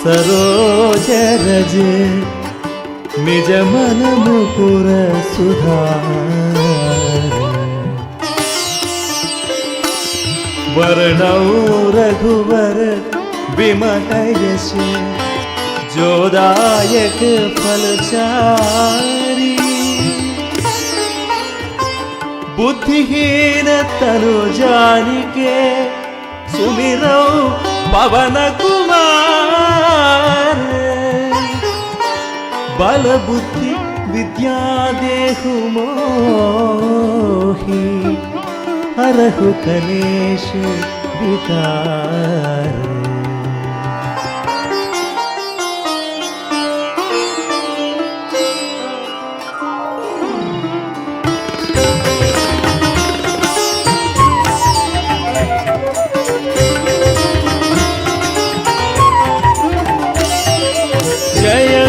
सरोज रज निज मन मुकुर सुधार वर्णौ रघुवर विमल यश जोदायक फलचारी बुद्धिहीन तनु जानिके सुमिरौ पवन कुमार बल बुद्धि विद्या देहु मोहि हरहु कलेश विकार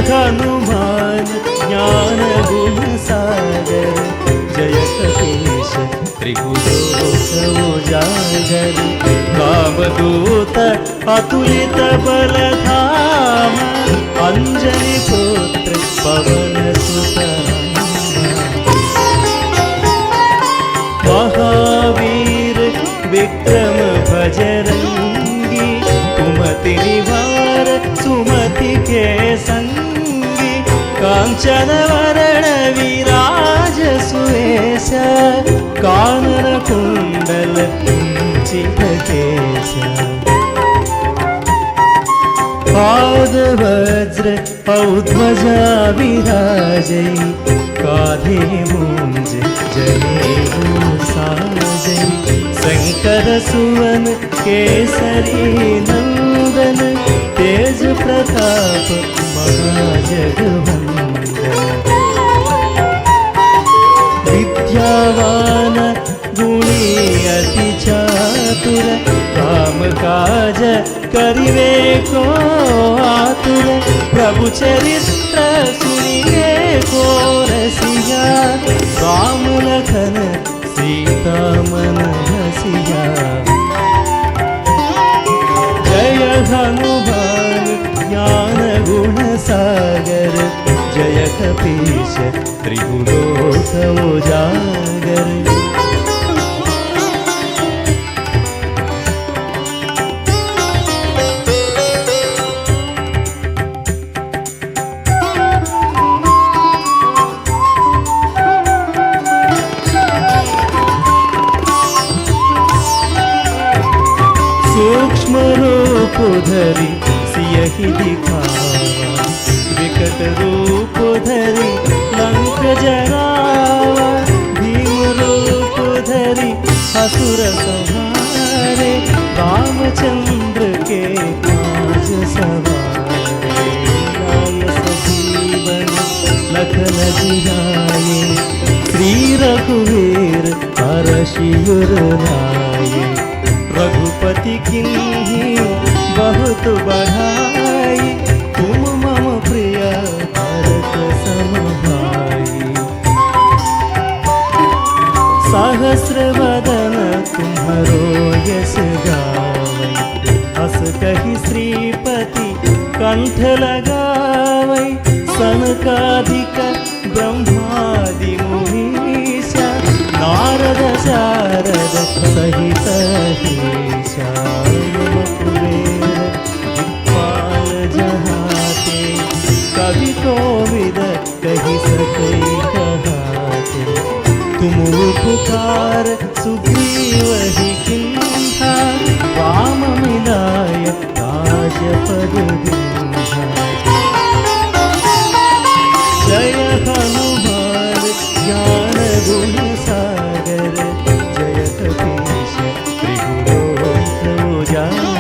हनुमान ज्ञान गुण सागर जय कपीश त्रिभुवोक उजागर कामदूत अतुलित बल धाम अंजनी पुत्र पवन सुत महावीर विक्रम भजरंगी कुमति निवार सुमति के संग कांचन वरण विराज सुरेश कानन कुंडल चितकेश पाद वज्र औध्वजा विराजै काधे मूंज जनेऊ साजै शंकर सुवन केसरी नंदन तेज प्रताप महाजगवंदन विद्यावान गुणी अति चातुर काम काज करिवे को आतुर प्रभु चरित्र सुनिए को रसिया राम लखन सीता मन हसिया जय हनुमान ज्ञान गुण सागर जय कपीश त्रिभुवोक उजागर सूक्ष्म रूप धरि सियहि दिखावा विकट रूप धरि लंक जरावा भीम रूप धरि असुर संहारे रामचंद्र के काज सवारे लाय सजीवन लखन जियाए श्री रघुवीर हरषि लाए रघुपति किन्हीं बहुत बढ़ाई तुम मम प्रिय भरत सम भाई सहस्र वदन तुम्हारो यश गावै अस कहि श्रीपति कंठ लगावै सनकादिक ब्रह्मादि मुनीसा नारद शारद सहित कुबेर दिक्पाल जहाते कवि कोविद कहि सकै कहाते तुम पुकार सुग्रीव ही किन्हा राम मिलाय राजपद दीन्हा जय हनुमान ज्ञान गुण सागर जय कपीश त्रिभुवोक उजागर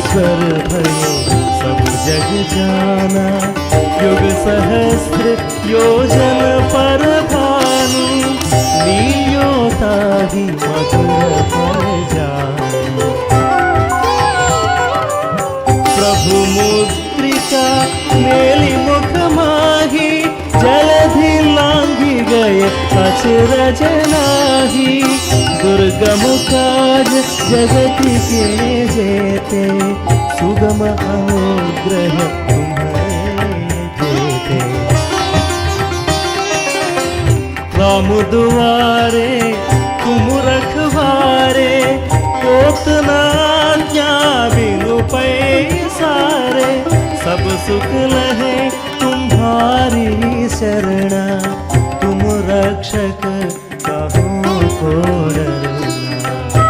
ईश्वर भयो सब जग जाना युग सहस्र योजन पर लियो ताहि मधुर फल जान। प्रभु मुद्रिका मेली मुख माही, जलधि लांघि गए अचरज नाही। दुर्गम काज जगति के जेते, सुगम अनुग्रह तुम्हारे जेते। राम दुआरे तुम रखवारे, पोतना क्या बिनु पैसारे। सब सुख लहे तुम्हारी शरणा, तुम रक्षक कहो को डरना।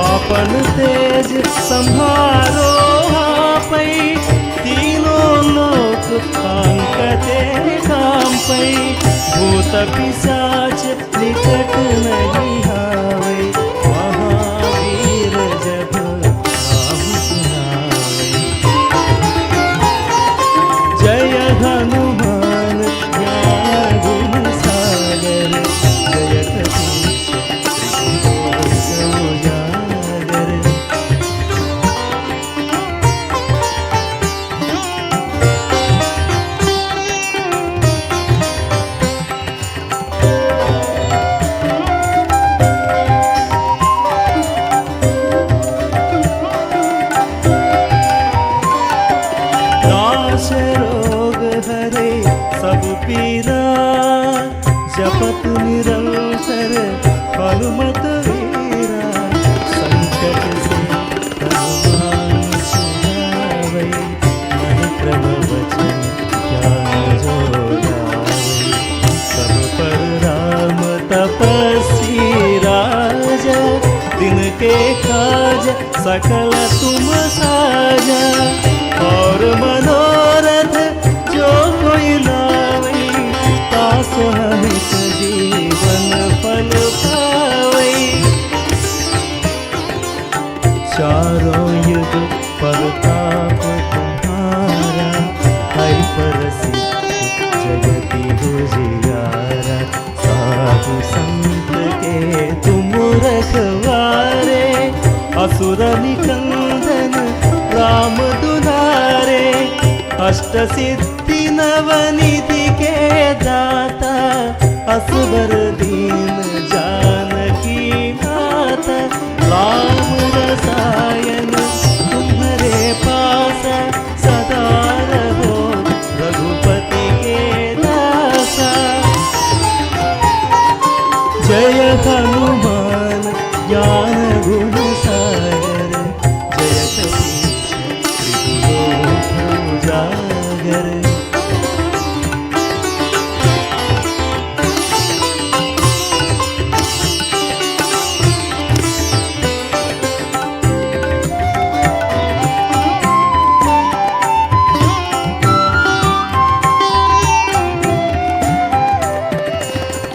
आपन तेज संभारो आपै, तीनों लोक अंकते काम पै। भूत पिशाच निकट नहीं आवे, महावीर जब नाम सुनावे। जय हनुमान ज्ञान गुण सागर, जय कपीश त्रिलोक उजागर। रोग हरे सब पीरा, जपत निरंतर हनुमत वीरा। संकट से हनुमान छुड़ावै, मन क्रम वचन ध्यान जो गावै। सब पर राम तपस्वी राजा, दिन के काज सकल तुम साजा। और मनोरथ जो कोई लावै, तासु हित जीवन फल पावै। चारों युग परताप तुम्हारा, है प्रसिद्ध जगति उजियारा। साधु संत के तुम रखवारे, असुर निकंदन राम दुलारे। अष्ट सिद्धि नवनिधि के दाता, असबर दीन जानकी माता। राम रसायन तुम्हारे पास, सदा रहो रघुपति के दासा। जय हनुमान ज्ञान गुण सागर, जय कपीश त्रिलोक उजागर।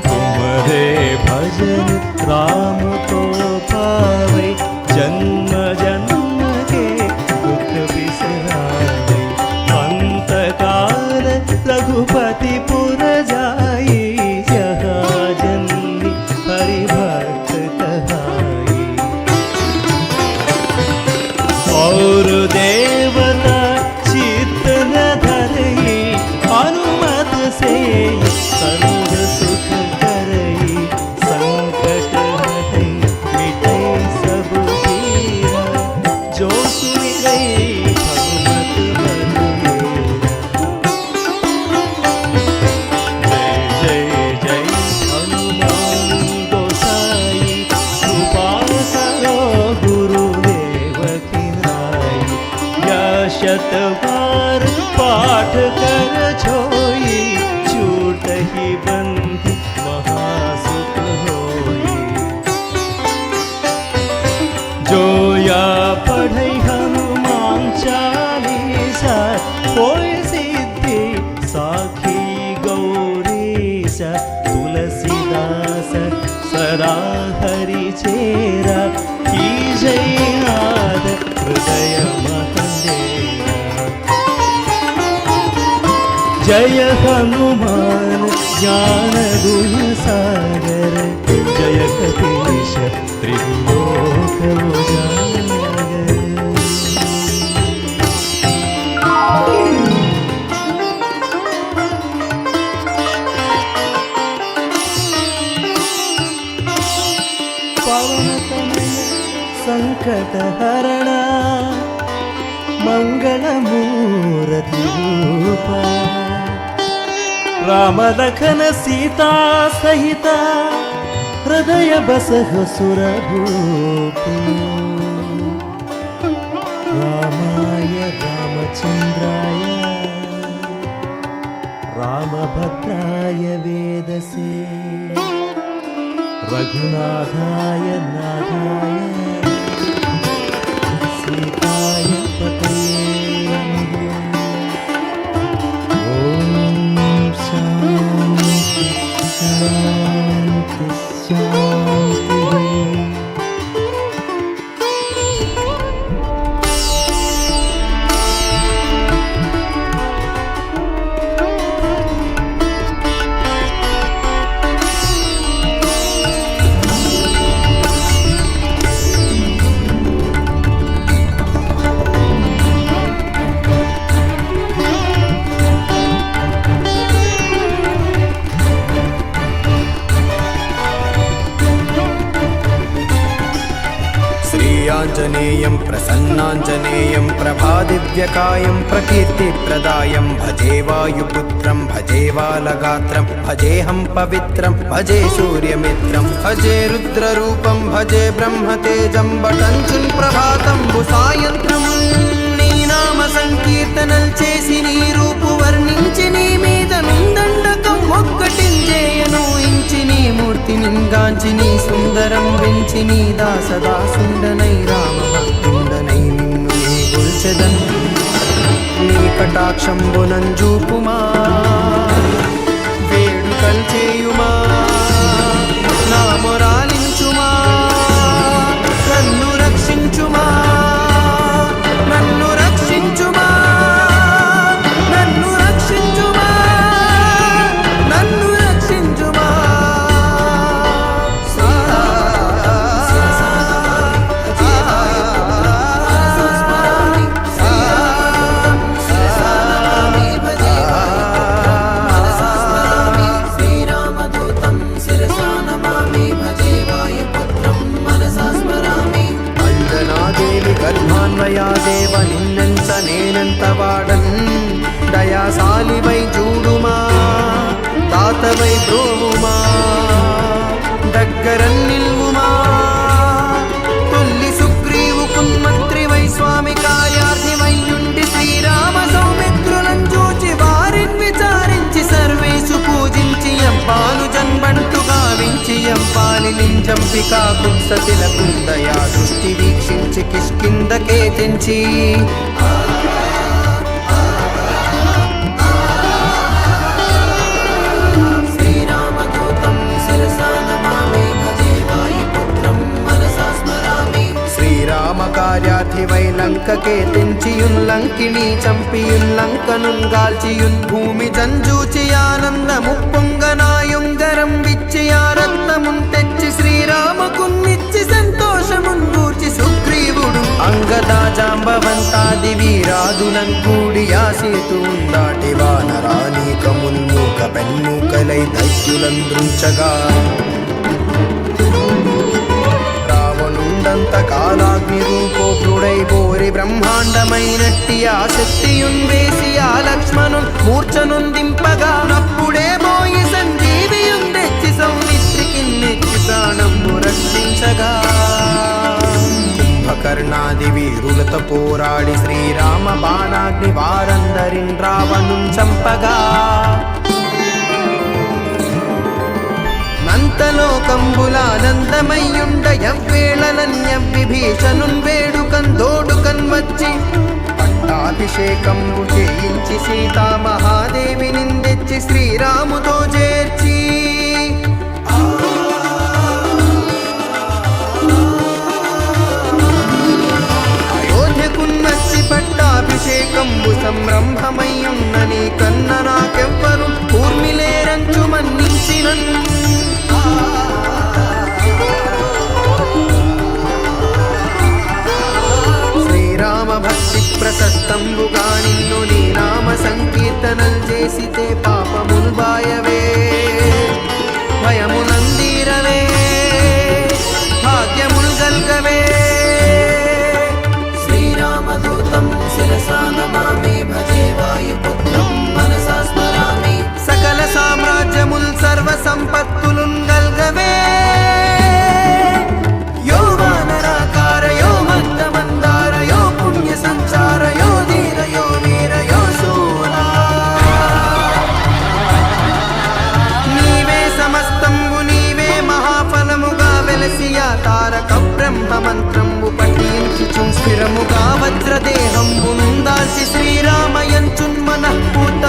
तुम्हारे भजन राम तो पावै, जन्म जन्म के दुख बिसरावै। अंत काल रघुपति पुर जाई, जहाँ जन्मी हरि भक्त कहाई। और देवता चित्त न धरई, अनुमत से सर्व सुख करई। संकट हटई मिटई सब पीरा, जो सुमिरै भगवत बलबीरा। जय जय जय हनुमान गोसाई, कृपा करो गुरुदेव की नाई। या शत बार पाठ कर छोई, छूटहि बंधि महासुख होई। जो या पढ़ै हनुमान चालीसा, होय सिद्धि साखी गौरीसा। तुलसीदास सदा हरि चेरा, की जय नाद हृदय महंडेरा। जय जय हनुमान ज्ञान गुण सागर जय कपीश त्रिलोक उजागर। पवन तनय संकट हरणा मंगलमूर्ति रूपा राम लखन सीता सहिता हृदय बसह सुरभूप। रामाय रामचंद्राय रामभद्राय वेदसे रघुनाथाय नाथाय सीताय पतये ओम शांति शांति शांति। आञ्जनेयं प्रसन्नाञ्जनेयं प्रभादिव्यकायं प्रकीर्तिप्रदायं भजे वायुपुत्रं भजे बालगात्रं भजेऽहं पवित्रं भजे सूर्यमित्रं भजे रुद्ररूपं भजे ब्रह्मतेजं बटञ्चुन् ప్రభాతం సాయంత్రం నీ నామ సంకీర్తనల్ చేసి నీ రూపు వర్ణించి నీ మీద నుందండకం ఒక్కటించేయను ఇంచి నీ మూర్తి నింగాంచి నీ సుందరం వెంచి నీ దాసదాసుండనై రామభక్తుండనై నిన్ను నీ గొల్చెదన్ నీ కటాక్షంబునంజూపుమా వేడుకల్ చేయుమా నా మొరాలించుమా నన్ను రక్షించుమా నన్ను రక్షించుమా నన్ను రక్షించుమా నన్ను రక్షించుమా గర్భాన్వయా దేవ నిన్నెంత నేనెంత వాడన్ దయాశాలివై చూడుమా దాతవై బ్రోవుమా దగ్గరన్ నిల్వుమా తొల్లి సుగ్రీవు కున్మంత్రివై స్వామి కార్యార్థివైయుండి శ్రీరామ సౌమిత్రులను చూచి వారిని విచారించి సర్వేషు పూజించి ఎంపాలు జన్బంటు గావించి ఎంపాలి నింజంపికా కుత్సతిల కుందయా దృష్టి వీక్షించి కిష్కిందకే తెంచి శ్రీరామ కార్యార్థివై లంకకే తెంచియున్ లంకిని చంపియున్ లంకనున్ గాల్చియున్ భూమి జంజూచి ఆనందము పొంగనాయుంగరం విచ్చి ఆ రత్నమున్ తెచ్చి శ్రీరామకున్నిచ్చి సంతోషమున్ గూర్చి సుగ్రీవుడు అంగదాజాంబవంతాది వీరాదులం కూడి ఆ సేతువున్ దాటి వానరానీకముల్ మూక పెన్నుకలై దైత్యులంద్రుంచగా రావణుండంత కాలాగ్ని రూపోగ్రుడై బోరి బ్రహ్మాండమైనట్టి ఆ శక్తియున్ వేసి ఆ లక్ష్మణున్ మూర్ఛనుందింపగా నప్పుడే బోయి సంజీవియున్ తెచ్చి సౌమిత్రికి నెచ్చి ప్రాణము రక్షించగా కుంభకర్ణాది వీరులతో పోరాడి శ్రీరామ బాణాగ్ని వారందరిన్ రావణున్ చంపగా నంతలోకంబులానందమయ్యుండ ఎవ్వేళనన్య విభీషణున్ వేడుకన్ దోడుకన్ వచ్చి పట్టాభిషేకంబు చేయించి సీతామహాదేవి నిందెచ్చి శ్రీరాముతో చేర్చి అయోధ్యకున్ వచ్చి పట్టాభిషేకంబు సంరంభమయ్యున్న నీ కన్న నాకెవ్వ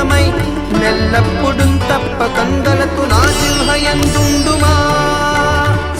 నివృత్తమై నెల్లప్పుడు తప్పకందలతు నా జిహ్వయందుండుమా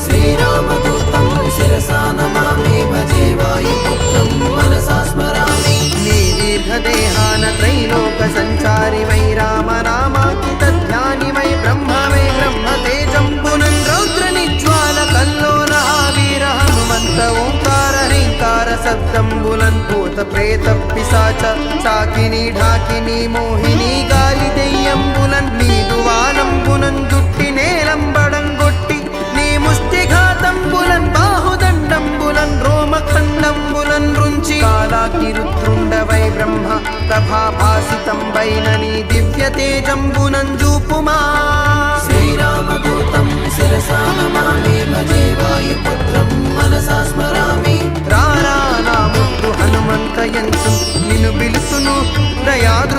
శ్రీరామదూతం శిరసా నమామి భజే వాయుపుత్రం మనసా స్మరామి నీ దీర్ఘదేహాన త్రైలోక సంచారి వై రామనామాకిత ధ్యాని వై బ్రహ్మవై బ్రహ్మ తేజంబునన్ రౌద్ర నిజ్వాల కల్లోల వీర హనుమంత ఓంకార హ్రీంకార శబ్దంబులన్ భూత ప్రేత పిశాచ చాకిని ఢాకిని మోహిని గాలి దెయ్యంబులన్ నీదు వాలంబునన్ జుట్టి నేలంబడంగొట్టి నీ ముష్టిఘాతంబులన్ బాహుదండంబులన్ రోమఖండంబులన్ రుంచి కాలాగ్ని రుద్రుండవై బ్రహ్మ ప్రభాభాసితం వైనని దివ్య తేజంబునన్ జూపుమా శ్రీరామదూతం శిరసా నమామి భజే వాయుపుత్రం మనసా స్మరామి రారా నా ముద్దు హనుమంతయంచు నిన్ను పిలుతును దయాదృ